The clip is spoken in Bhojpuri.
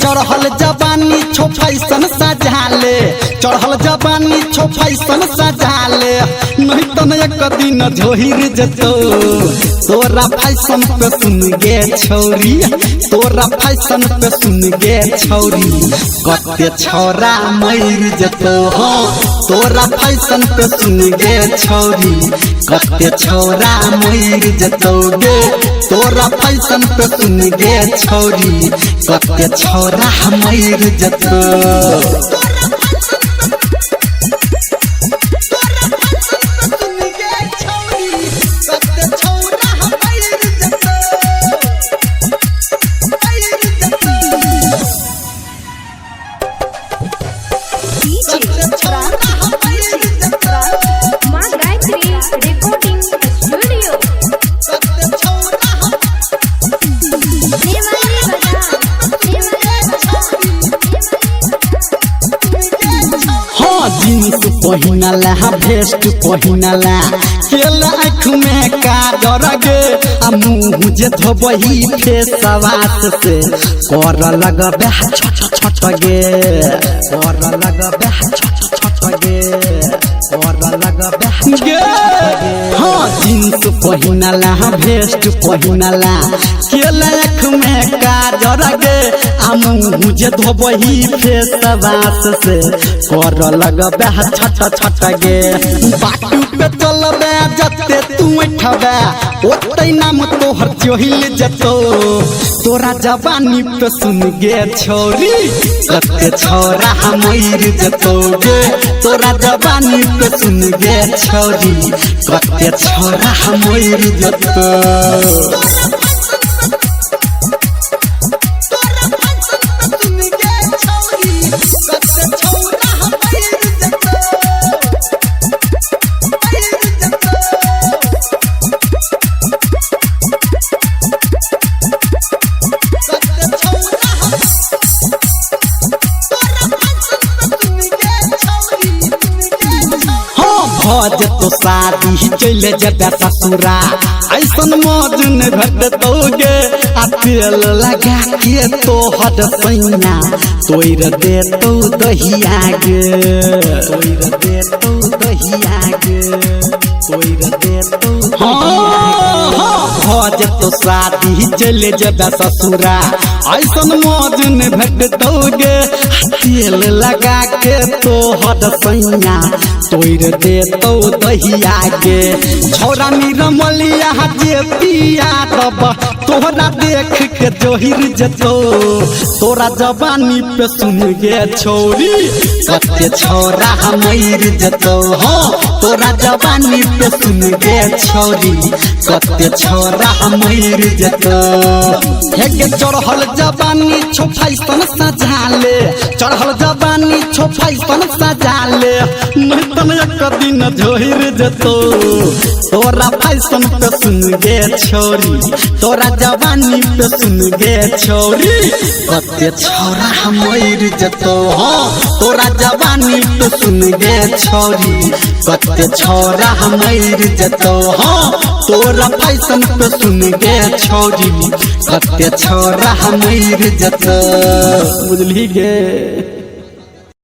चढ़ल जवानी छो फैशन सजाले चढ़ल जवानी छो फैशन सजाले नहीं तो एक दिन झोहिर जतो तोरा फैशन पे सुन गे छौरी तोरा फैशन पे सुन गे छौरी कते छौरा मर जतो हो तोरा फैशन पे सुन गे छौरी कते छौरा मर जतो गे तोरा फैशन पे सुन गे छौरी कते छौरा मर जतो जीन्स पहिनला भेस्ट पहिनला केला आँख में काजर गे आ मुँह जे धोबही फेसवास से कर लगबे छट छट गे कर लगबे छट छट गे कर लगबे गे हाँ जीन्स पहिनला भेस्ट पहिनला केला आँख में काजर गे आ मुँह जे धोबही फेसवास से कर लगबे छट छट गे बाटू पे चलबे जते तू उठबे ओते नाम तोहर चोहिल जतो तोरा जवानी पे सुन गे छौरी कते छौरा मर जतो गे तोरा जवानी पे सुन गे छौरी कते छौरा मर जतो भज तो शादी चले जब ससुरा ऐसन मौज न भेटतोगे आ तेल लगा के तोहर सैया तोर दे तो दहिया गे तोर दे तो दहिया गे तोर दे तो भज तो शादी चले जब ससुरा ऐसन मौज न भेटतोगे तेल लगा के तोहर सैया तोर दे तो दहिया गे छौरा निरमलिया जे पिया दब तोहरा देख के जोहिर जतो तोरा जवानी पे सुन गे छौरी कते छौरा मर जतो हो तोरा जवानी पे सुन गे छौरी कते छौरा मर जतो हे के चढ़ल जवानी छो फैशन सजाले चढ़ल जवानी छो फैशन सजाले नहीं तो एक दिन झोहिर जतो तोरा फैशन पे सुन गे छौरी तोरा जवानी पे सुन गे छौरी कते छौरा मर जतो हो तोरा जवानी पे सुन गे छौरी कते छौरा मर जतो हो तोरा फैशन पे सुन गे छौरी कते छौरा मर जतो बुझली गे।